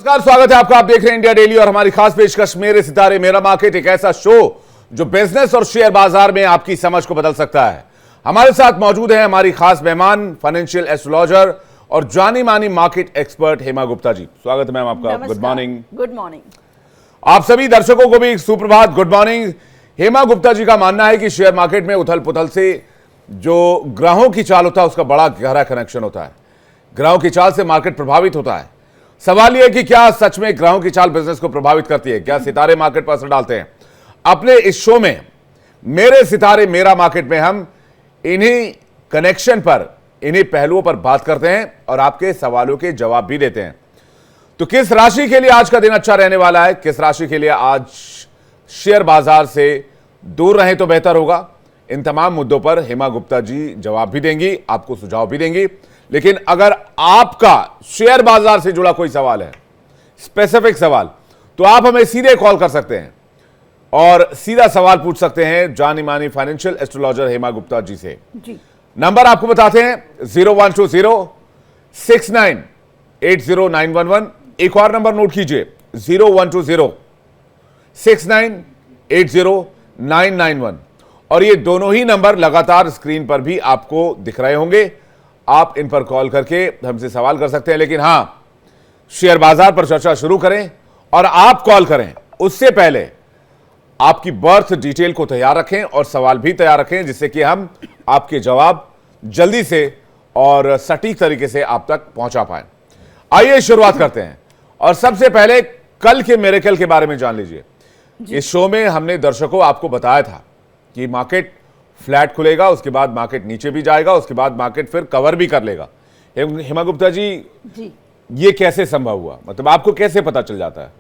नमस्कार, स्वागत है आपका। आप देख रहे हैं इंडिया डेली और हमारी खास पेशकश मेरे सितारे मेरा मार्केट, एक ऐसा शो जो बिजनेस और शेयर बाजार में आपकी समझ को बदल सकता है। हमारे साथ मौजूद है हमारी खास मेहमान, फाइनेंशियल एस्ट्रोलॉजर और जानी मानी मार्केट एक्सपर्ट हेमा गुप्ता जी। स्वागत है मैम आपका। Good morning. Good morning. आप सभी दर्शकों को भी सुप्रभात, गुड मॉर्निंग। हेमा गुप्ता जी का मानना है कि शेयर मार्केट में उथल पुथल से जो ग्रहों की चाल होता है उसका बड़ा गहरा कनेक्शन होता है। ग्रहों की चाल से मार्केट प्रभावित होता है। सवाल यह कि क्या सच में ग्रहों की चाल बिजनेस को प्रभावित करती है? क्या सितारे मार्केट पर असर डालते हैं? अपने इस शो में मेरे सितारे मेरा मार्केट में हम इन्हीं कनेक्शन पर, इन्हीं पहलुओं पर बात करते हैं और आपके सवालों के जवाब भी देते हैं। तो किस राशि के लिए आज का दिन अच्छा रहने वाला है, किस राशि के लिए आज शेयर बाजार से दूर रहें तो बेहतर होगा, इन तमाम मुद्दों पर हेमा गुप्ता जी जवाब भी देंगी, आपको सुझाव भी देंगी। लेकिन अगर आपका शेयर बाजार से जुड़ा कोई सवाल है, स्पेसिफिक सवाल, तो आप हमें सीधे कॉल कर सकते हैं और सीधा सवाल पूछ सकते हैं जानी मानी फाइनेंशियल एस्ट्रोलॉजर हेमा गुप्ता जी से। जी। नंबर आपको बताते हैं 012069809111। एक और नंबर नोट कीजिए 0120698091। और ये दोनों ही नंबर लगातार स्क्रीन पर भी आपको दिख रहे होंगे। आप इन पर कॉल करके हमसे सवाल कर सकते हैं। लेकिन हां, शेयर बाजार पर चर्चा शुरू करें और आप कॉल करें उससे पहले आपकी बर्थ डिटेल को तैयार रखें और सवाल भी तैयार रखें, जिससे कि हम आपके जवाब जल्दी से और सटीक तरीके से आप तक पहुंचा पाएं। आइए शुरुआत करते हैं और सबसे पहले कल के मिरेकल के बारे में जान लीजिए। इस शो में हमने दर्शकों आपको बताया था कि मार्केट फ्लैट खुलेगा, उसके बाद मार्केट नीचे भी जाएगा, उसके बाद मार्केट फिर कवर भी कर लेगा। हेमा गुप्ता जी, ये कैसे संभव हुआ? मतलब आपको कैसे पता चल जाता है?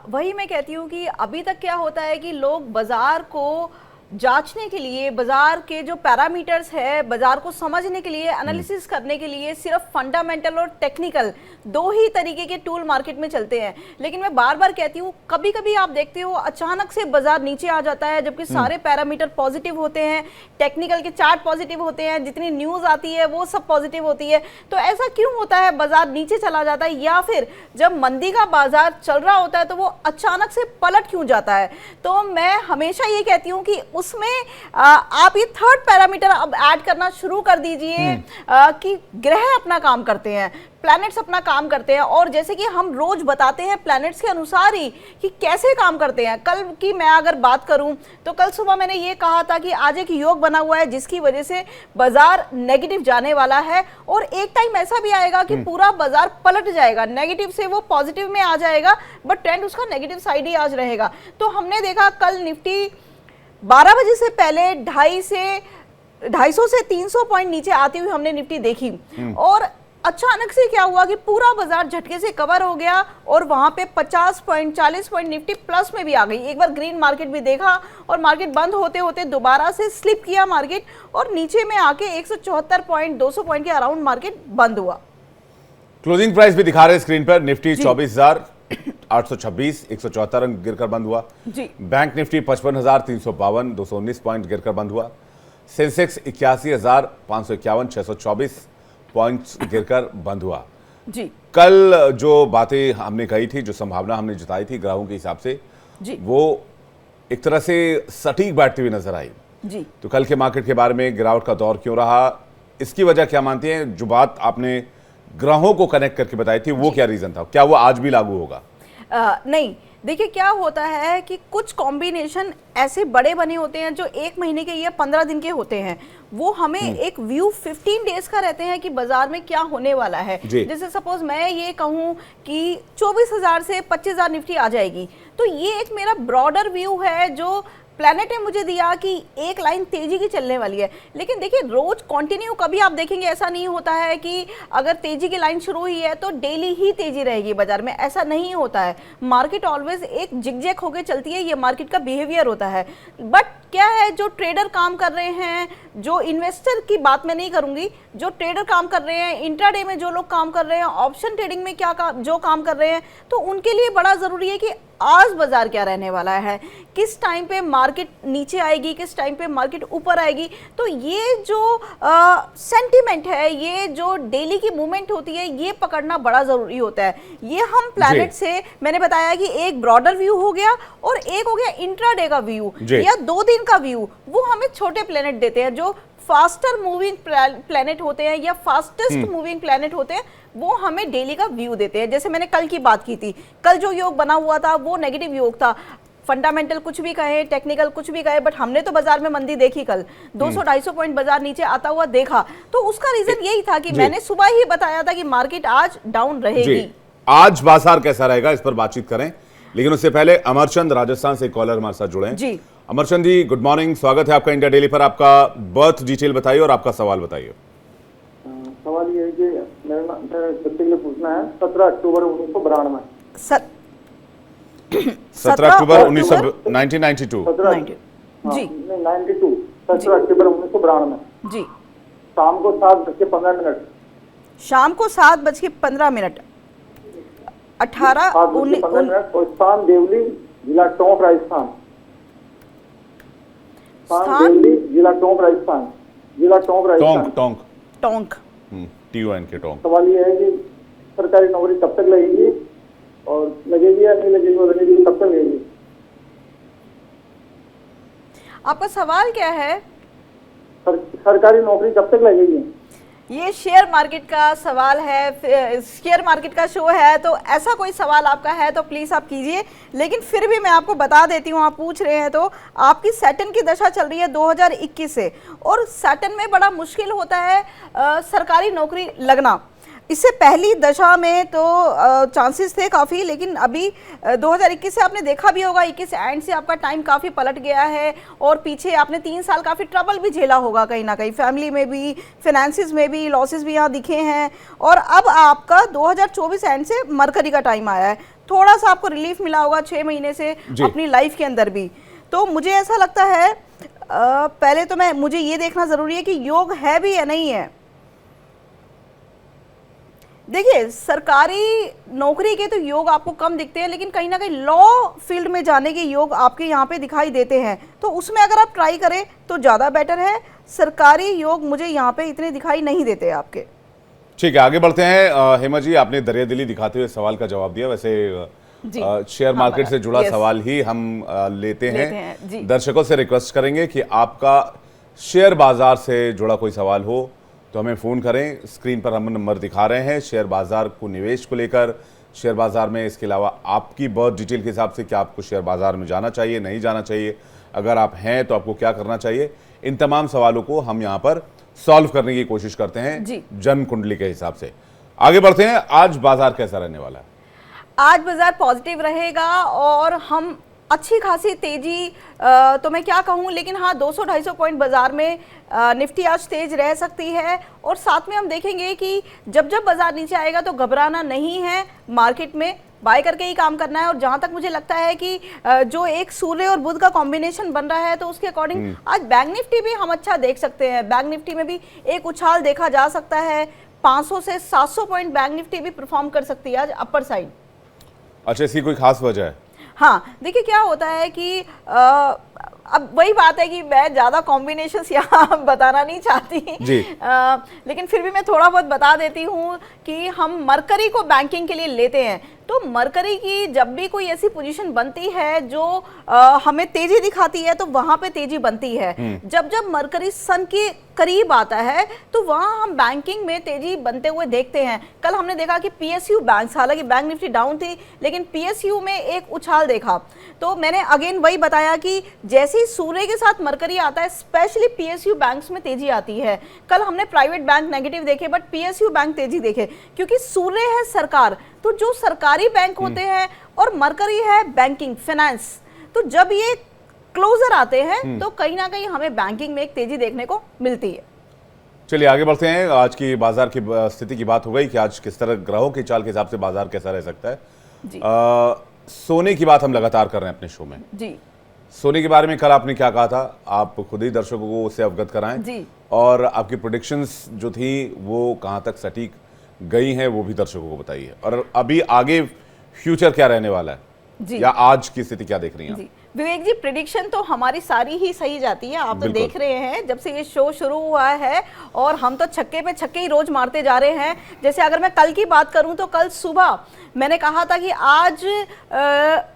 वही मैं कहती हूँ कि अभी तक क्या होता है कि लोग बाजार को जांचने के लिए, बाजार के जो पैरामीटर्स है, बाजार को समझने के लिए, एनालिसिस करने के लिए सिर्फ फंडामेंटल और टेक्निकल दो ही तरीके के टूल मार्केट में चलते हैं। लेकिन मैं बार बार कहती हूँ, कभी कभी आप देखते हो अचानक से बाजार नीचे आ जाता है, जबकि सारे पैरामीटर पॉजिटिव होते हैं, टेक्निकल के चार्ट पॉजिटिव होते हैं, जितनी न्यूज आती है वो सब पॉजिटिव होती है। तो ऐसा क्यों होता है, बाजार नीचे चला जाता है? या फिर जब मंदी का बाजार चल रहा होता है तो वो अचानक से पलट क्यों जाता है? तो मैं हमेशा ये कहती हूँ कि उसमें आप ये थर्ड पैरामीटर अब ऐड करना शुरू कर दीजिए कि ग्रह अपना काम करते हैं, प्लैनेट्स अपना काम करते हैं। और जैसे कि हम रोज बताते हैं प्लैनेट्स के अनुसार ही कि कैसे काम करते हैं। कल की मैं अगर बात करूं तो कल सुबह मैंने ये कहा था कि आज एक योग बना हुआ है जिसकी वजह से बाजार नेगेटिव जाने वाला है और एक टाइम ऐसा भी आएगा कि पूरा बाजार पलट जाएगा, नेगेटिव से वो पॉजिटिव में आ जाएगा, बट ट्रेंड उसका नेगेटिव साइड ही आज रहेगा। तो हमने देखा कल निफ्टी 12 बजे से पहले 250 से 300 पॉइंट नीचे आती हुई हमने निफ्टी देखी और अचानक से क्या हुआ कि पूरा बाजार झटके से कवर हो गया और वहां पे 50 पॉइंट 40 पॉइंट निफ्टी प्लस में भी आ गई। एक बार ग्रीन मार्केट भी देखा और मार्केट बंद होते होते दोबारा से स्लिप किया मार्केट और नीचे में आके 174 पॉइंट 200 पॉइंट के अराउंड मार्केट बंद हुआ। क्लोजिंग प्राइस भी दिखा रहे हैं स्क्रीन पर। निफ्टी 24,826, 174 अंक गिरकर बंद हुआ जी। बैंक निफ्टी 55,352, 219 पॉइंट गिरकर बंद हुआ। सेंसेक्स 81,551, 624 पॉइंट्स गिरकर बंद हुआ जी। कल जो बातें हमने कही थी, जो संभावना हमने जताई थी ग्राहों के हिसाब से जी, वो एक तरह से सटीक बैठती हुई नजर आई जी। तो कल के मार्केट के बारे में गिरावट का दौर क्यों रहा, इसकी वजह क्या मानती हैं? जो बात आपने ग्रहों को कनेक्ट करके बताई थी वो क्या रीजन था? क्या वो आज भी लागू होगा? नहीं, देखिए क्या होता है कि कुछ कॉम्बिनेशन ऐसे बड़े बने होते हैं जो 1 महीने के या 15 दिन के होते हैं, वो हमें एक व्यू 15 डेज का रहते हैं कि बाजार में क्या होने वाला है। जैसे सपोज मैं ये कहूँ कि 24,000 से 25,000 निफ्टी आ जाएगी, तो ये एक मेरा ब्रॉडर व्यू है जो प्लैनेट ने मुझे दिया कि एक लाइन तेजी की चलने वाली है। लेकिन देखिए रोज कंटिन्यू कभी आप देखेंगे ऐसा नहीं होता है कि अगर तेजी की लाइन शुरू हुई है तो डेली ही तेजी रहेगी बाजार में, ऐसा नहीं होता है। मार्केट ऑलवेज एक जिगजैग होकर चलती है, ये मार्केट का बिहेवियर होता है। बट क्या है, जो ट्रेडर काम कर रहे हैं, जो इन्वेस्टर की बात मैं नहीं करूंगी, जो ट्रेडर काम कर रहे हैं, इंट्राडे में जो लोग काम कर रहे हैं, ऑप्शन ट्रेडिंग में जो काम कर रहे हैं, तो उनके लिए बड़ा जरूरी है कि आज बाजार क्या रहने वाला है, किस टाइम पे मार्केट नीचे आएगी, किस टाइम पे मार्केट ऊपर आएगी। तो ये जो सेंटिमेंट है, ये जो डेली की मूवमेंट होती है, ये पकड़ना बड़ा ज़रूरी होता है। ये हम प्लैनेट से, मैंने बताया कि एक ब्रॉडर व्यू हो गया और एक हो गया इंट्राडे का व्यू या 2 दिन का व्यू, वो हमें छोटे प्लैनेट देते हैं। जो फास्टर मूविंग प्लैनेट होते हैं या फास्टेस्ट मूविंग प्लैनेट होते हैं, वो हमें डेली का व्यू देते हैं। जैसे मैंने कल की बात की थी, कल जो योग बना हुआ था वो नेगेटिव योग था। फंडामेंटल कुछ भी कहे, टेक्निकल कुछ भी कहे, बट हमने तो बाजार में मंदी देखी कल, 200-250 पॉइंट बाजार नीचे आता हुआ देखा। तो उसका रीजन यही था कि मैंने सुबह ही बताया था कि मार्केट आज डाउन रहेगी। आज बाजार कैसा रहेगा, इस पर बातचीत करें, लेकिन उससे पहले अमरचंद राजस्थान से कॉलर हमारे साथ जुड़े हैं। जी अमरचंद जी, गुड मॉर्निंग, स्वागत है आपका इंडिया डेली पर। आपका बर्थ डिटेल बताइए और आपका सवाल बताइए। सवाल ये है कि मेरा बच्चे के लिए पूछना है, 17 अक्टूबर 1992 17 अक्टूबर 1992 जी 92 17 अक्टूबर 1992 जी शाम को 7:15 शाम को 7:15 18 और स्थान देवली, जिला टोंक, राजस्थान। देवली, जिला टोंक, राजस्थान। जिला टोंक, राजस्थान। टोंक टोंक TON के टोंक। सवाल ये है कि सरकारी नौकरी कब तक लगेगी और लगेगी या नहीं लगेगी, और लगेगी कब तक लगेगी? आपका सवाल क्या है? सरकारी नौकरी कब तक लगेगी? ये शेयर मार्केट का सवाल है, शेयर मार्केट का शो है, तो ऐसा कोई सवाल आपका है तो प्लीज़ आप कीजिए। लेकिन फिर भी मैं आपको बता देती हूँ, आप पूछ रहे हैं तो आपकी सैटर्न की दशा चल रही है 2021 से, और सैटर्न में बड़ा मुश्किल होता है सरकारी नौकरी लगना। इससे पहली दशा में तो चांसेस थे काफ़ी, लेकिन अभी 2021 से आपने देखा भी होगा, 21 एंड से आपका टाइम काफ़ी पलट गया है, और पीछे आपने 3 साल काफ़ी ट्रबल भी झेला होगा कहीं ना कहीं, फैमिली में भी, फाइनेंसिस में भी लॉसेस भी यहाँ दिखे हैं। और अब आपका 2024 एंड से मरकरी का टाइम आया है, थोड़ा सा आपको रिलीफ मिला होगा 6 महीने से अपनी लाइफ के अंदर भी। तो मुझे ऐसा लगता है पहले तो मुझे ये देखना ज़रूरी है कि योग है भी या नहीं है। देखिए, सरकारी नौकरी के तो योग आपको कम दिखते हैं, लेकिन कहीं ना कहीं लॉ फील्ड में जाने के योग आपके यहाँ पे दिखाई देते हैं, तो उसमें अगर आप ट्राई करें तो ज़्यादा बेटर है। सरकारी योग मुझे यहाँ पे इतने दिखाई नहीं देते आपके। ठीक है, आगे बढ़ते हैं। हेमा जी, आपने दरिया दिली दिखाते हुए सवाल का जवाब दिया। वैसे शेयर मार्केट से जुड़ा सवाल ही हम लेते हैं। दर्शकों से रिक्वेस्ट करेंगे कि आपका शेयर बाजार से जुड़ा कोई सवाल हो तो हमें फ़ोन करें। स्क्रीन पर हम नंबर दिखा रहे हैं शेयर बाजार को, निवेश को लेकर, शेयर बाजार में। इसके अलावा आपकी बर्थ डिटेल के हिसाब से क्या आपको शेयर बाजार में जाना चाहिए, नहीं जाना चाहिए, अगर आप हैं तो आपको क्या करना चाहिए, इन तमाम सवालों को हम यहाँ पर सॉल्व करने की कोशिश करते हैं जन्म कुंडली के हिसाब से। आगे बढ़ते हैं। आज बाजार कैसा रहने वाला है? आज बाजार पॉजिटिव रहेगा और हम अच्छी खासी तेजी तो मैं क्या कहूँ, लेकिन हाँ 200-250 पॉइंट बाजार में निफ्टी आज तेज रह सकती है। और साथ में हम देखेंगे कि जब जब बाजार नीचे आएगा तो घबराना नहीं है, मार्केट में बाय करके ही काम करना है। और जहाँ तक मुझे लगता है कि जो एक सूर्य और बुध का कॉम्बिनेशन बन रहा है, तो उसके अकॉर्डिंग आज बैंक निफ्टी भी हम अच्छा देख सकते हैं। बैंक निफ्टी में भी एक उछाल देखा जा सकता है, 500 से 700 पॉइंट बैंक निफ्टी भी परफॉर्म कर सकती है आज अपर साइड। अच्छा, इसकी कोई खास वजह है? हाँ, देखिए क्या होता है कि अब वही बात है कि मैं ज़्यादा कॉम्बिनेशंस यहाँ बताना नहीं चाहती जी। लेकिन फिर भी मैं थोड़ा बहुत बता देती हूँ कि हम मरकरी को बैंकिंग के लिए लेते हैं। तो मरकरी की जब भी कोई ऐसी पोजीशन बनती है जो हमें तेजी दिखाती है, तो वहां पे तेजी बनती है। जब जब मरकरी सन के करीब आता है तो वहां हम बैंकिंग में तेजी बनते हुए देखते हैं। कल हमने देखा कि पीएसयू बैंक, हालांकि बैंक निफ्टी डाउन थी, लेकिन पीएसयू में एक उछाल देखा। तो मैंने अगेन वही बताया कि जैसे ही सूर्य के साथ मरकरी आता है, स्पेशली पीएसयू बैंक्स में तेजी आती है। कल हमने प्राइवेट बैंक नेगेटिव देखे, बट पीएसयू बैंक तेजी देखे, क्योंकि सूर्य है सरकार। तो जो सरकारी बैंक होते हैं और मरकरी है बैंकिंग फाइनेंस, तो जब ये क्लोजर आते हैं तो कहीं ना कहीं हमें बैंकिंग में एक तेजी देखने को मिलती है। चलिए आगे बढ़ते हैं। आज की बाजार की स्थिति की बात हो गई कि आज किस तरह ग्रहों की चाल के हिसाब से बाजार कैसा रह सकता है जी। सोने की बात हम लगातार कर रहे हैं अपने शो में जी। सोने के बारे में कल आपने क्या कहा था, आप खुद ही दर्शकों को उससे अवगत कराएं जी। और आपकी प्रेडिक्शंस जो थी वो कहां तक सटीक गई हैं वो भी दर्शकों को बताइए, और अभी आगे फ्यूचर क्या रहने वाला है जी। या आज की स्थिति क्या देख रही हैं? विवेक जी, प्रिडिक्शन तो हमारी सारी ही सही जाती है, आप तो बिल्कुल। देख रहे हैं जब से ये शो शुरू हुआ है, और हम तो छक्के पे छक्के ही रोज मारते जा रहे हैं। जैसे अगर मैं कल की बात करूं तो कल सुबह मैंने कहा था कि आज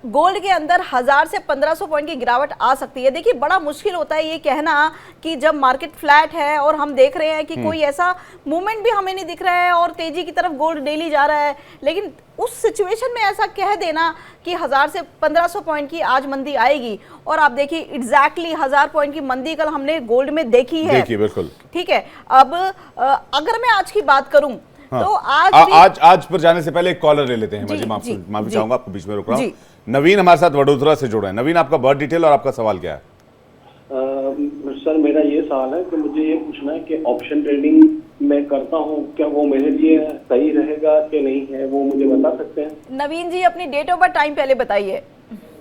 गोल्ड के अंदर 1000 से 1500 पॉइंट की गिरावट आ सकती है। देखिए, बड़ा मुश्किल होता है ये कहना कि जब मार्केट फ्लैट है और हम देख रहे हैं कि कोई ऐसा मूवमेंट भी हमें नहीं दिख रहा है और तेजी की तरफ गोल्ड डेली जा रहा है, लेकिन उस सिचुएशन में ऐसा कह देना कि 1000 से 1500 पॉइंट की आज मंदी आएगी, और आप देखिए एग्जैक्टली 1000 पॉइंट की मंदी कल हमने गोल्ड में देखी है। देखिए, बिल्कुल ठीक है। अब अगर मैं आज की बात करूं हाँ। तो आज आज पर जाने से पहले एक कॉलर ले लेते हैं। जी, माफी जी। चाहूंगा, आपको बीच में रोक रहा हूं। जी। नवीन हमारे साथ वडोदरा से जुड़े हैं। नवीन, आपका बर्थ डिटेल और आपका सवाल क्या है? सर, मेरा ये सवाल है कि मुझे ये पूछना है कि ऑप्शन ट्रेडिंग मैं करता हूँ, क्या वो मेरे लिए सही रहेगा कि नहीं है, वो मुझे बता सकते हैं? नवीन जी, अपनी डेट ऑफ बर्थ टाइम पहले बताइए।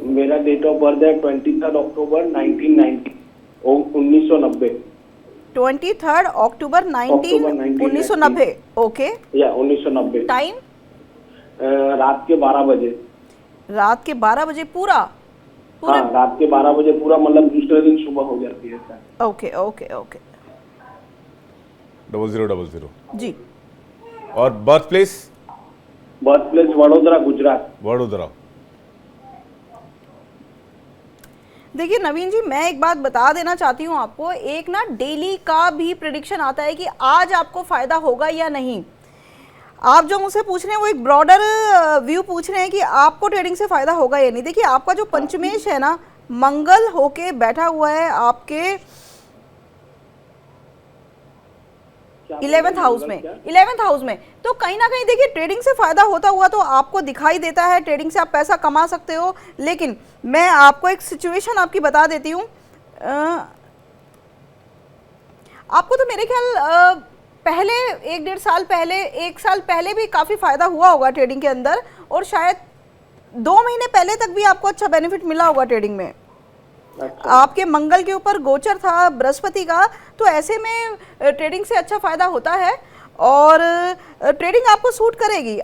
मेरा डेट ऑफ बर्थ है 23 अक्टूबर 1990 1990। 23 अक्टूबर 1990। ओके। या 1990। टाइम रात के 12 बजे। रात के 12 बजे पूरा? हाँ, रात के 12 बजे पूरा, मतलब दूसरे दिन सुबह हो जाती है सर। Okay okay okay. 0000 जी। और birth place? Birth place Vadodara, Gujarat. Vadodara. देखिए नवीन जी, मैं एक बात बता देना चाहती हूँ आपको, एक ना डेली का भी प्रिडिक्शन आता है कि आज आपको फायदा होगा या नहीं। आप जो मुझसे पूछ रहे हैं वो एक ब्रॉडर व्यू पूछ रहे हैं कि आपको ट्रेडिंग से फायदा होगा या नहीं। देखिए, आपका जो पंचमेश है ना, मंगल होके बैठा हुआ है आपके 11th हाउस में। 11th हाउस में तो कहीं ना कहीं देखिए ट्रेडिंग से फायदा होता हुआ तो आपको दिखाई देता है, ट्रेडिंग से आप पैसा कमा सकते हो। लेकिन मैं आपको एक सिचुएशन आपकी बता देती हूँ। आपको तो मेरे ख्याल पहले 1-1.5 साल पहले, 1 साल पहले भी काफ़ी फायदा हुआ होगा ट्रेडिंग के अंदर, और शायद 2 महीने पहले तक भी आपको अच्छा बेनिफिट मिला होगा ट्रेडिंग में। अच्छा। आपके मंगल के ऊपर गोचर था बृहस्पति का, तो ऐसे में ट्रेडिंग से अच्छा फायदा होता है और ट्रेडिंग आपको सूट करेगी।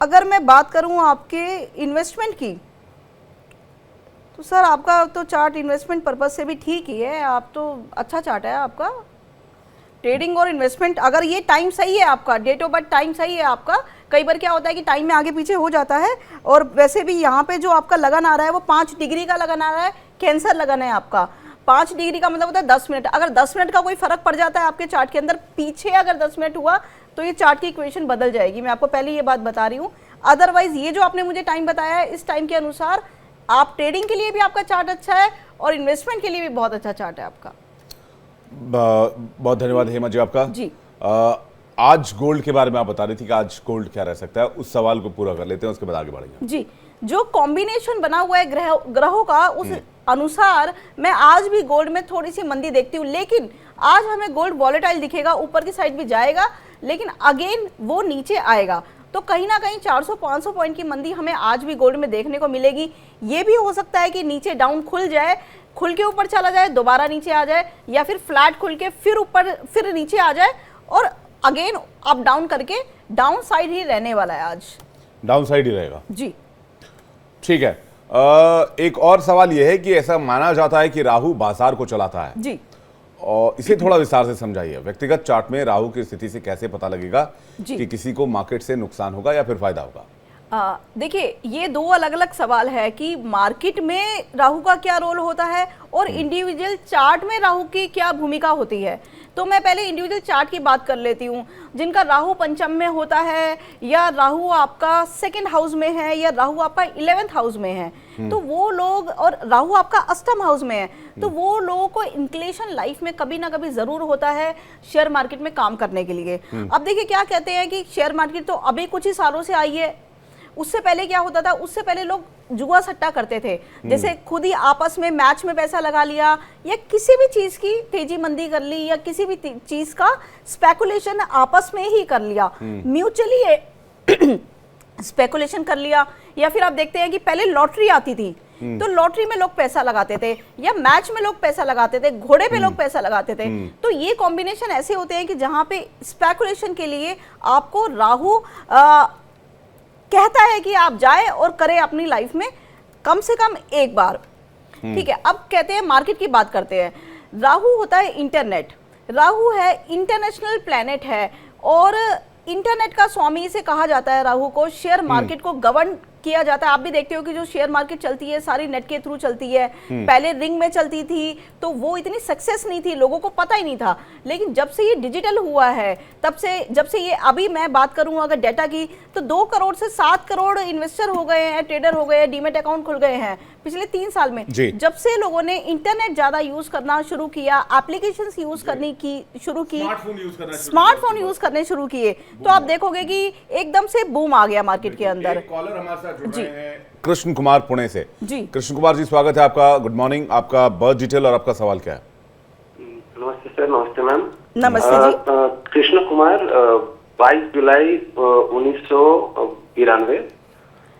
अगर मैं बात करूं आपके इन्वेस्टमेंट की, तो सर आपका तो चार्ट इन्वेस्टमेंट पर्पज से भी ठीक ही है, आप तो अच्छा चार्ट है आपका। ट्रेडिंग और इन्वेस्टमेंट, अगर ये टाइम सही है आपका, डेट ऑफ बर्थ टाइम सही है आपका, कई बार क्या होता है कि टाइम में आगे पीछे हो जाता है। और वैसे भी यहाँ पे जो आपका लगन आ रहा है वो 5 डिग्री का लगन आ रहा है, कैंसर लगन है आपका। 5 डिग्री का मतलब होता है 10 मिनट। अगर 10 मिनट का कोई फर्क पड़ जाता है आपके चार्ट के अंदर, पीछे अगर 10 मिनट हुआ तो ये चार्ट की इक्वेशन बदल जाएगी। मैं आपको पहले ये बात बता रही हूँ। अदरवाइज ये जो आपने मुझे टाइम बताया है, इस टाइम के अनुसार आप ट्रेडिंग के लिए भी आपका चार्ट अच्छा है और इन्वेस्टमेंट के लिए भी बहुत अच्छा चार्ट है आपका। बहुत धन्यवाद हेमा जी आपका जी। आज गोल्ड के बारे में आप बता रही थी कि आज गोल्ड क्या रह सकता है, उस सवाल को पूरा कर लेते हैं, उसके बाद आगे बढ़ेंगे। जी, जो कॉम्बिनेशन बना हुआ है ग्रहों का, उस अनुसार मैं आज भी गोल्ड में थोड़ी सी मंदी देखती हूँ। लेकिन आज हमें गोल्ड वॉलेटाइल दिखेगा, ऊपर की साइड भी जाएगा लेकिन अगेन वो नीचे आएगा। तो कहीं ना कहीं 400-500 पॉइंट की मंदी हमें आज भी गोल्ड में देखने को मिलेगी। ये भी हो सकता है कि नीचे डाउन खुल जाए, खुल के ऊपर चला जाए, दोबारा नीचे आ जाए, या फिर फ्लैट खुल के फिर ऊपर फिर नीचे आ जाए और अगेन अप डाउन करके डाउन साइड ही रहने वाला है आज। डाउन साइड ही रहेगा। जी ठीक है। एक और सवाल यह है कि ऐसा माना जाता है कि राहु बाजार को चलाता है जी, और इसे थोड़ा विस्तार से समझाइए। व्यक्तिगत चार्ट में राहु की स्थिति से कैसे पता लगेगा जी। कि किसी को मार्केट से नुकसान होगा या फिर फायदा होगा? देखिए, ये 2 अलग अलग सवाल है कि मार्केट में राहु का क्या रोल होता है और इंडिविजुअल चार्ट में राहु की क्या भूमिका होती है। तो मैं पहले इंडिविजुअल चार्ट की बात कर लेती हूँ। जिनका राहु पंचम में होता है, या राहु आपका 2nd हाउस में है, या राहु आपका 11th हाउस में है, तो वो लोग, और राहु आपका 8th हाउस में है, तो वो लोगों को इंक्लेशन लाइफ में कभी ना कभी जरूर होता है शेयर मार्केट में काम करने के लिए। अब देखिए क्या कहते हैं कि शेयर मार्केट तो अभी कुछ ही सालों से आई है। उससे पहले क्या होता था, उससे पहले लोग जुआ सट्टा करते थे, जैसे खुद ही आपस में मैच में पैसा लगा लिया, या किसी भी चीज की तेजी मंदी कर ली, या किसी भी चीज का स्पेकुलेशन आपस में ही कर लिया, म्यूचुअली स्पेकुलेशन कर लिया। या फिर आप देखते हैं कि पहले लॉटरी आती थी, तो लॉटरी में लोग पैसा लगाते थे, या मैच में लोग पैसा लगाते थे, घोड़े पे लोग पैसा लगाते थे। तो ये कॉम्बिनेशन ऐसे होते हैं कि जहां पे स्पेकुलेशन के लिए आपको राहु कहता है कि आप जाए और करें अपनी लाइफ में कम से कम एक बार। ठीक है, अब कहते हैं मार्केट की बात करते हैं। राहु होता है इंटरनेट, राहु है इंटरनेशनल प्लैनेट है, और इंटरनेट का स्वामी से कहा जाता है राहु को। शेयर मार्केट को गवर्न किया जाता है। आप भी देखते हो कि जो शेयर मार्केट चलती है सारी नेट के थ्रू चलती है। पहले रिंग में चलती थी तो वो इतनी सक्सेस नहीं थी, लोगों को पता ही नहीं था। लेकिन जब से ये डिजिटल हुआ है, तब से जब से ये, अभी मैं बात करूं अगर डेटा की, तो 2 करोड़ से 7 करोड़ इन्वेस्टर हो गए हैं, ट्रेडर हो गए हैं, डीमेट अकाउंट खुल गए हैं पिछले 3 साल में। जब से लोगों ने इंटरनेट ज्यादा यूज करना शुरू किया, एप्लीकेशंस यूज करने की शुरू की, स्मार्टफोन यूज करने शुरू किए, तो आप देखोगे कि एकदम से बूम आ गया मार्केट के अंदर। कॉलर हमारे साथ जुड़ रहे हैं कृष्ण कुमार पुणे से। जी कृष्ण कुमार जी, स्वागत है आपका। Good morning. आपका बर्थ डिटेल और आपका सवाल क्या है? नमस्ते सर। नमस्ते मैम। नमस्ते जी। कृष्ण कुमार, 22 जुलाई 1993।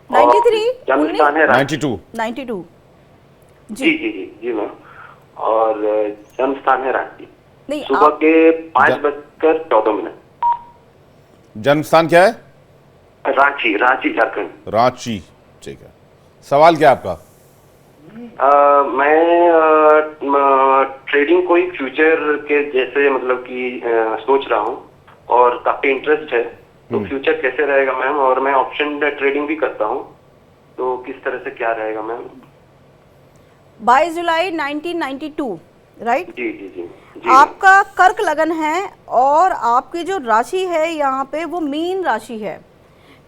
93 जन्म स्थान है 92 92 जी जी जी जी मैम। और जन्म स्थान है रांची। नहीं, सुबह के 5:14। जन्म स्थान क्या है? रांची, रांची झारखंड। रांची, ठीक है। सवाल क्या है आपका? मैं ट्रेडिंग कोई फ्यूचर के जैसे मतलब कि सोच रहा हूँ और काफी इंटरेस्ट है, तो फ्यूचर कैसे रहेगा मैम? और मैं ऑप्शन ट्रेडिंग भी करता हूँ, तो किस तरह से क्या रहेगा मैम? 22 जुलाई 1992, राइट? जी जी जी जी। आपका कर्क लगन है और आपकी जो राशि है यहाँ पे वो मीन राशि है।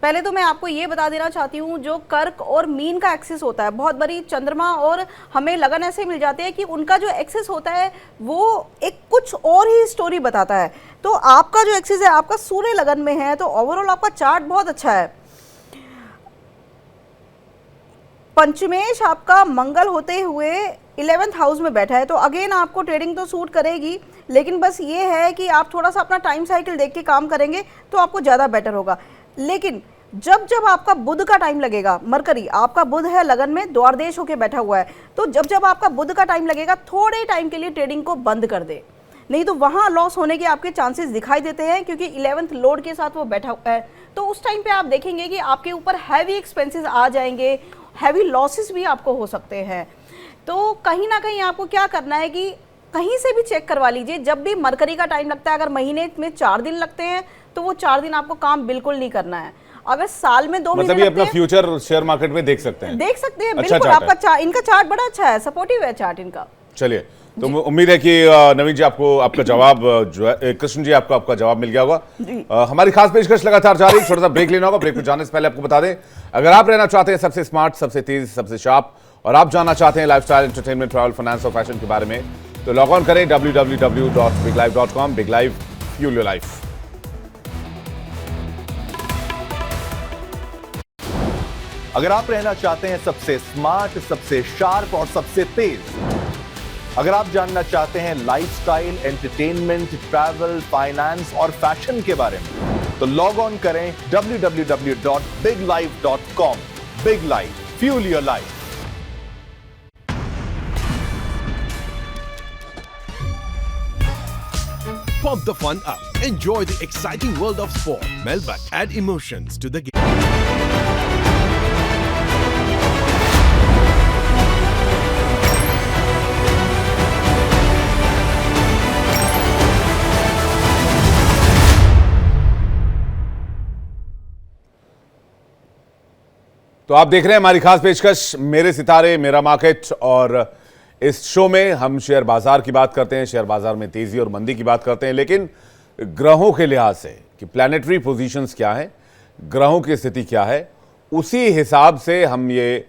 पहले तो मैं आपको ये बता देना चाहती हूँ, जो कर्क और मीन का एक्सेस होता है, बहुत बड़ी चंद्रमा और हमें लगन ऐसे मिल जाते हैं कि उनका जो एक्सेस होता है वो एक कुछ और ही स्टोरी बताता है। तो आपका जो एक्सेस है आपका सूर्य लगन में है, तो ओवरऑल आपका चार्ट बहुत अच्छा है। पंचमेश आपका मंगल होते हुए 11th हाउस में बैठा है, तो अगेन आपको ट्रेडिंग तो सूट करेगी, लेकिन बस ये है कि आप थोड़ा सा अपना टाइम साइकिल देख के काम करेंगे तो आपको ज़्यादा बेटर होगा। लेकिन जब जब आपका बुध का टाइम लगेगा, मरकरी आपका बुध है लगन में, द्वारदेश होके बैठा हुआ है, तो जब जब आपका बुध का टाइम लगेगा थोड़े टाइम के लिए ट्रेडिंग को बंद कर दे, नहीं तो वहाँ लॉस होने के आपके चांसेस दिखाई देते हैं, क्योंकि 11th लॉर्ड के साथ वो बैठा हुआ है। तो उस टाइम पे आप देखेंगे कि आपके ऊपर हैवी एक्सपेंसेस आ जाएंगे, हैवी लॉसेस भी आपको हो सकते हैं। तो कहीं ना कहीं आपको क्या करना है कि कहीं से भी चेक करवा लीजिए। जब भी मरकरी का टाइम लगता है, अगर महीने में 4 दिन लगते हैं तो वो 4 दिन आपको काम बिल्कुल नहीं करना है। अगर साल में 2 महीने मतलब ये अपना फ्यूचर शेयर मार्केट में देख सकते हैं? देख सकते हैं, अच्छा बिल्कुल। आपका इनका चार्ट बड़ा अच्छा है, सपोर्टिव है चार्ट इनका। चलिए, तो उम्मीद है कि नवीन जी आपको आपका जवाब जो है, कृष्ण जी आपको आपका जवाब मिल गया होगा। हमारी खास पेशकश लगातार जारी, छोटा सा ब्रेक लेना होगा। ब्रेक में जाने से पहले आपको बता दें, अगर आप रहना चाहते हैं सबसे स्मार्ट, सबसे तेज, सबसे शार्प, और आप जानना चाहते हैं लाइफस्टाइल, एंटरटेनमेंट, ट्रैवल, फाइनेंस और फैशन के बारे में, तो लॉग ऑन करें www.biglife.com। Big life, fuel your life. अगर आप रहना चाहते हैं सबसे स्मार्ट, सबसे शार्प और सबसे तेज, अगर आप जानना चाहते हैं लाइफस्टाइल, एंटरटेनमेंट, ट्रैवल, फाइनेंस और फैशन के बारे में, तो लॉग ऑन करें www.biglife.com। Big life, fuel your life. Pump the fun up. Enjoy the exciting world of sport. Melbourne, add emotions to the game. तो आप देख रहे हैं हमारी खास पेशकश मेरे सितारे मेरा मार्केट, और इस शो में हम शेयर बाजार की बात करते हैं, शेयर बाजार में तेजी और मंदी की बात करते हैं, लेकिन ग्रहों के लिहाज से कि प्लैनेटरी पोजीशंस क्या है, ग्रहों की स्थिति क्या है, उसी हिसाब से हम ये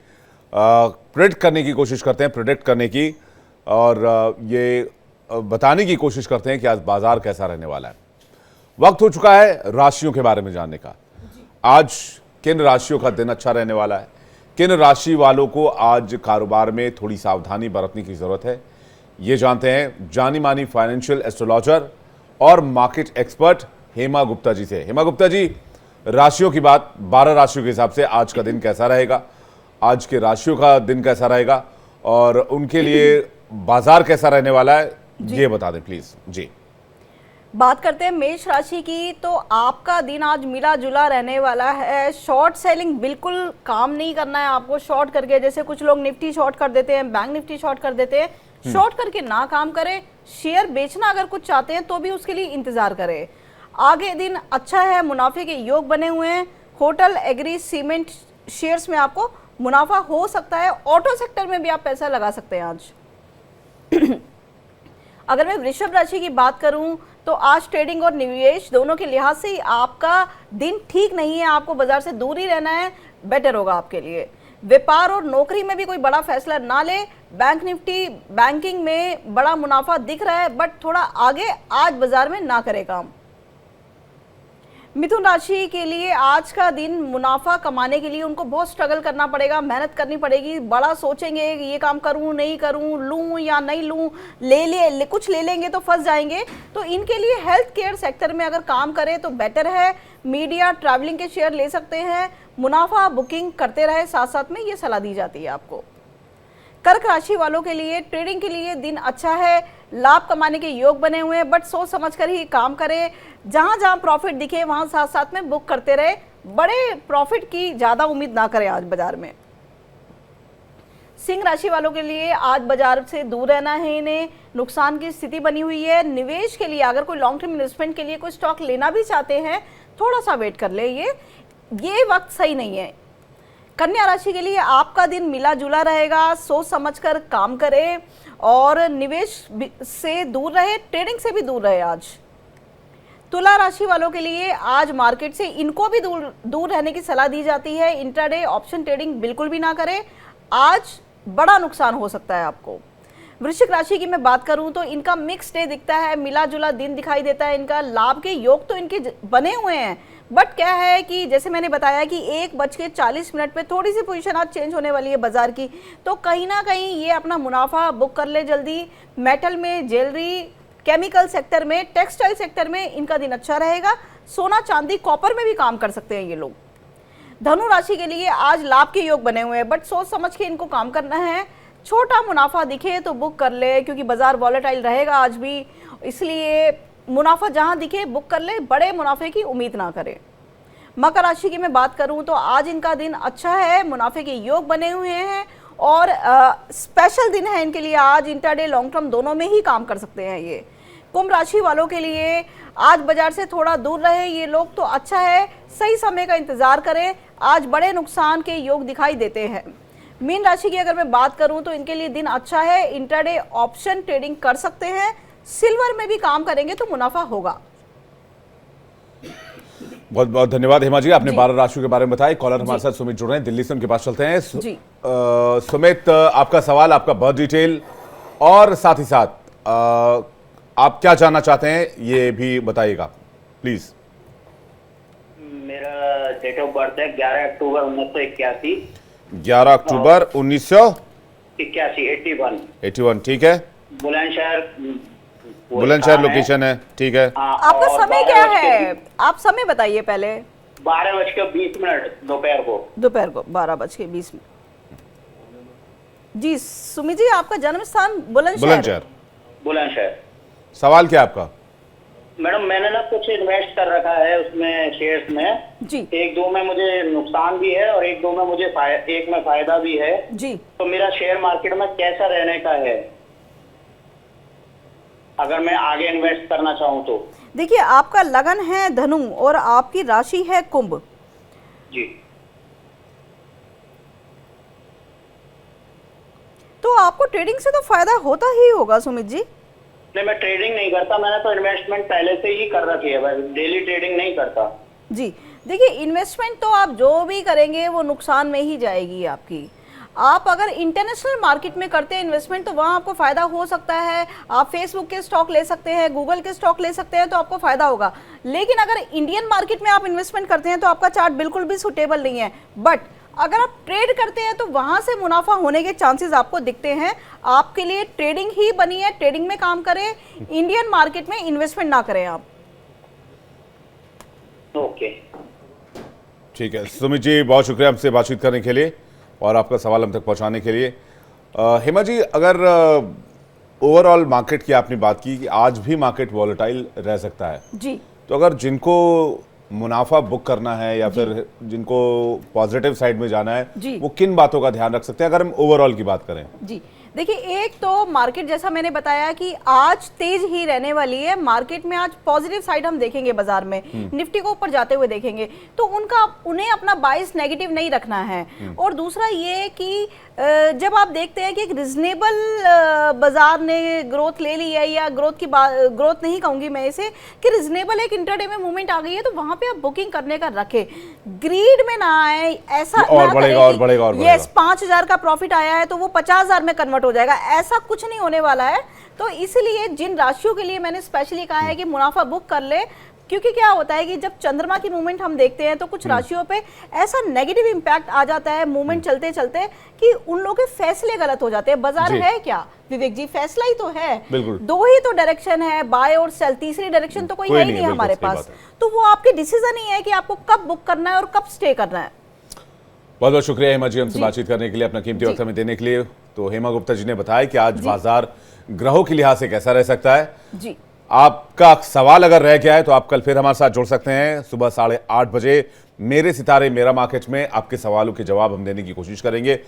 प्रेडिक्ट करने की कोशिश करते हैं, प्रेडिक्ट करने की, और ये बताने की कोशिश करते हैं कि आज बाजार कैसा रहने वाला है। वक्त हो चुका है राशियों के बारे में जानने का। आज किन राशियों का दिन अच्छा रहने वाला है, किन राशि वालों को आज कारोबार में थोड़ी सावधानी बरतने की जरूरत है, ये जानते हैं जानी मानी फाइनेंशियल एस्ट्रोलॉजर और मार्केट एक्सपर्ट हेमा गुप्ता जी से। हेमा गुप्ता जी, राशियों की बात, 12 राशियों के हिसाब से आज का दिन कैसा रहेगा, आज के राशियों का दिन कैसा रहेगा और उनके लिए बाजार कैसा रहने वाला है, ये बता दें प्लीज। जी बात करते हैं मेष राशि की, तो आपका दिन आज मिला जुला रहने वाला है। शॉर्ट सेलिंग बिल्कुल काम नहीं करना है आपको। शॉर्ट करके, जैसे कुछ लोग निफ्टी शॉर्ट कर देते हैं, बैंक निफ्टी शॉर्ट कर देते हैं, शॉर्ट करके ना काम करें। शेयर बेचना अगर कुछ चाहते हैं तो भी उसके लिए इंतजार करें। आगे दिन अच्छा है, मुनाफे के योग बने हुए हैं। होटल, एग्री, सीमेंट शेयर्स में आपको मुनाफा हो सकता है। ऑटो सेक्टर में भी आप पैसा लगा सकते हैं आज। अगर मैं वृषभ राशि की बात करूं तो आज ट्रेडिंग और निवेश दोनों के लिहाज से आपका दिन ठीक नहीं है। आपको बाजार से दूर ही रहना है, बेटर होगा आपके लिए। व्यापार और नौकरी में भी कोई बड़ा फैसला ना ले। बैंक निफ्टी, बैंकिंग में बड़ा मुनाफा दिख रहा है, बट थोड़ा आगे आज बाजार में ना करे काम। मिथुन राशि के लिए आज का दिन मुनाफा कमाने के लिए उनको बहुत स्ट्रगल करना पड़ेगा, मेहनत करनी पड़ेगी। बड़ा सोचेंगे कि ये काम करूं नहीं करूं, लूं या नहीं लूं, कुछ ले लेंगे तो फंस जाएंगे। तो इनके लिए हेल्थ केयर सेक्टर में अगर काम करें तो बेटर है। मीडिया, ट्रैवलिंग के शेयर ले सकते हैं। मुनाफा बुकिंग करते रहे साथ साथ में, ये सलाह दी जाती है आपको। कर्क राशि वालों के लिए ट्रेडिंग के लिए दिन अच्छा है। लाभ कमाने के योग बने हुए हैं, बट सोच समझकर ही काम करें। जहां जहां प्रॉफिट दिखे वहां साथ साथ में बुक करते रहे। बड़े प्रॉफिट की ज्यादा उम्मीद ना करें आज बाजार में। सिंह राशि वालों के लिए आज बाजार से दूर रहना है, इन्हें नुकसान की स्थिति बनी हुई है। निवेश के लिए अगर कोई लॉन्ग टर्म इन्वेस्टमेंट के लिए कोई स्टॉक लेना भी चाहते हैं, थोड़ा सा वेट कर ले, ये वक्त सही नहीं है। कन्या राशि के लिए आपका दिन मिला जुला रहेगा। सोच समझकर काम करें और निवेश से दूर रहे, ट्रेडिंग से भी दूर रहे आज। तुला राशि वालों के लिए आज मार्केट से इनको भी दूर रहने की सलाह दी जाती है। इंट्राडे ऑप्शन ट्रेडिंग बिल्कुल भी ना करें, आज बड़ा नुकसान हो सकता है आपको। वृश्चिक राशि की मैं बात करूं तो इनका मिक्स डे दिखता है, मिला जुला दिन दिखाई देता है इनका। लाभ के योग तो इनके बने हुए हैं, बट क्या है कि जैसे मैंने बताया कि 1:40 पे थोड़ी सी पोजीशन आज चेंज होने वाली है बाजार की, तो कहीं ना कहीं ये अपना मुनाफा बुक कर ले जल्दी। मेटल में, ज्वेलरी, केमिकल सेक्टर में, टेक्सटाइल सेक्टर में इनका दिन अच्छा रहेगा। सोना, चांदी, कॉपर में भी काम कर सकते हैं ये लोग। धनु राशि के लिए आज लाभ के योग बने हुए हैं, बट सोच समझ के इनको काम करना है। छोटा मुनाफा दिखे तो बुक कर ले, क्योंकि बाजार वॉलेटाइल रहेगा आज भी, इसलिए मुनाफा जहां दिखे बुक कर ले, बड़े मुनाफे की उम्मीद ना करें। मकर राशि की मैं बात करूं तो आज इनका दिन अच्छा है, मुनाफे के योग बने हुए हैं और स्पेशल दिन है इनके लिए आज। इंट्राडे, लॉन्ग टर्म दोनों में ही काम कर सकते हैं ये। कुंभ राशि वालों के लिए आज बाजार से थोड़ा दूर रहे ये लोग तो अच्छा है, सही समय का इंतजार करें। आज बड़े नुकसान के योग दिखाई देते हैं। मीन राशि की अगर मैं बात करूं तो इनके लिए दिन अच्छा है। इंट्राडे ऑप्शन ट्रेडिंग कर सकते हैं। सिल्वर में भी काम करेंगे तो मुनाफा होगा। बहुत बहुत धन्यवाद हेमा जी, आपने 12 राशियों के बारे में बताया। कॉलर हमारे साथ सुमित जुड़ रहे हैं दिल्ली से, उनके पास चलते हैं। सुमित, आपका सवाल, आपका बर्थ डिटेल और साथ ही साथ आप क्या जानना चाहते हैं ये भी बताइएगा प्लीज। मेरा डेट ऑफ बर्थ है 11 अक्टूबर 1981। 11 अक्टूबर 1981, 81, ठीक है। बुलंदशहर लोकेशन है, ठीक है। आपका समय क्या है, आप समय बताइए पहले। 12:20 दोपहर को 12:20 जी। सुमित जी, आपका जन्म स्थान बुलंदशहर। सवाल क्या आपका? मैडम, मैंने ना कुछ इन्वेस्ट कर रखा है उसमें, शेयर्स में जी। 1-2 में मुझे नुकसान भी है और 1-2 में मुझे एक में फायदा भी है जी। तो मेरा शेयर मार्केट में कैसा रहने का है अगर मैं आगे इन्वेस्ट करना चाहूँ तो? देखिए, आपका लगन है धनु और आपकी राशि है कुंभ जी। तो आपको ट्रेडिंग से तो फायदा होता ही होगा सुमित जी। नहीं, मैं ट्रेडिंग नहीं करता, मैंने तो इन्वेस्टमेंट पहले से ही कर रखी है, डेली ट्रेडिंग नहीं करता जी। देखिए, इन्वेस्टमेंट तो आप जो भी करेंगे वो नुकसान में ही जाएगी आपकी। आप अगर इंटरनेशनल मार्केट में करते हैं इन्वेस्टमेंट तो वहाँ आपको फ़ायदा हो सकता है। आप फेसबुक के स्टॉक ले सकते हैं, गूगल के स्टॉक ले सकते हैं, तो आपको फ़ायदा होगा। लेकिन अगर इंडियन मार्केट में आप इन्वेस्टमेंट करते हैं तो आपका चार्ट बिल्कुल भी सूटेबल नहीं है। बट अगर आप ट्रेड करते हैं तो वहाँ से मुनाफा होने के चांसेस आपको दिखते हैं। आपके लिए ट्रेडिंग ही बनी है, ट्रेडिंग में काम करें, इंडियन मार्केट में इन्वेस्टमेंट ना करें आप। ओके, ठीक है सुमित जी, बहुत शुक्रिया हमसे बातचीत करने के लिए और आपका सवाल हम तक पहुंचाने के लिए। हेमा जी, अगर ओवरऑल मार्केट की आपने बात की कि आज भी मार्केट वॉलेटाइल रह सकता है, जी तो अगर जिनको मुनाफा बुक करना है या फिर जिनको पॉजिटिव साइड में जाना जी। है, वो किन बातों का ध्यान रख सकते हैं अगर हम ओवरऑल की बात करें? जी देखिए, एक तो मार्केट जैसा मैंने बताया कि आज तेज ही रहने वाली है। मार्केट में आज पॉजिटिव साइड हम देखेंगे, बाजार में निफ्टी को ऊपर जाते हुए देखेंगे, तो उन्हें अपना बाइस नेगेटिव नहीं रखना है। और दूसरा ये कि जब आप देखते हैं कि एक रिजनेबल बाजार ने ग्रोथ ले ली है, या ग्रोथ नहीं कहूंगी मैं इसे, कि रिजनेबल एक इंटरडे में मूवमेंट आ गई है, तो वहां पे आप बुकिंग करने का रखें, ग्रीड में ना आए, ऐसा और बढ़ेगा और बढ़ेगा और बढ़ेगा। यस, 5,000 का प्रॉफिट आया है तो वो 50,000 में कन्वर्ट हो जाएगा, ऐसा कुछ नहीं होने वाला है। तो इसलिए जिन राशियों के लिए मैंने स्पेशली कहा है कि मुनाफा बुक कर ले, क्योंकि क्या होता है कि जब चंद्रमा की मूवमेंट हम देखते हैं तो कुछ राशियों पे ऐसा नेगेटिव इंपैक्ट आ जाता है मूवमेंट चलते चलते कि उन लोगों के फैसले गलत हो जाते हैं। बाजार जी। है क्या विवेक जी? फैसला ही तो है, बिल्कुल। दो ही तो डायरेक्शन है, बाय और सेल, तीसरी डायरेक्शन तो कोई है ही नहीं बिल्कुल हमारे सही पास। बात है। तो वो आपके डिसीजन ही है कि आपको कब बुक करना है और कब स्टे करना है। बहुत बहुत शुक्रिया हेमा जी हमसे जी। बातचीत करने के लिए, अपना कीमती जी। वक्त हमें देने के लिए। तो हेमा गुप्ता जी ने बताया कि आज बाजार ग्रहों के लिहाज से कैसा रह सकता है। जी आपका सवाल अगर रह गया है तो आप कल फिर हमारे साथ जुड़ सकते हैं सुबह 8:30 बजे मेरे सितारे मेरा मार्केट में। आपके सवालों के जवाब हम देने की कोशिश करेंगे।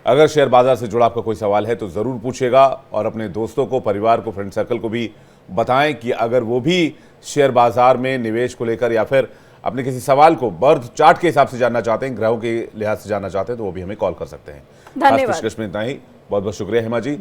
अगर शेयर बाजार से जुड़ा आपका कोई सवाल है तो ज़रूर पूछिएगा, और अपने दोस्तों को, परिवार को, फ्रेंड सर्कल को भी बताएं कि अगर वो भी शेयर बाजार में निवेश को लेकर या फिर अपने किसी सवाल को बर्थ चार्ट के हिसाब से जानना चाहते हैं, ग्रहों के लिहाज से जानना चाहते हैं, तो वो भी हमें कॉल कर सकते हैं। धन्यवाद। खास पेशकश में इतना ही। बहुत बहुत शुक्रिया हेमा जी।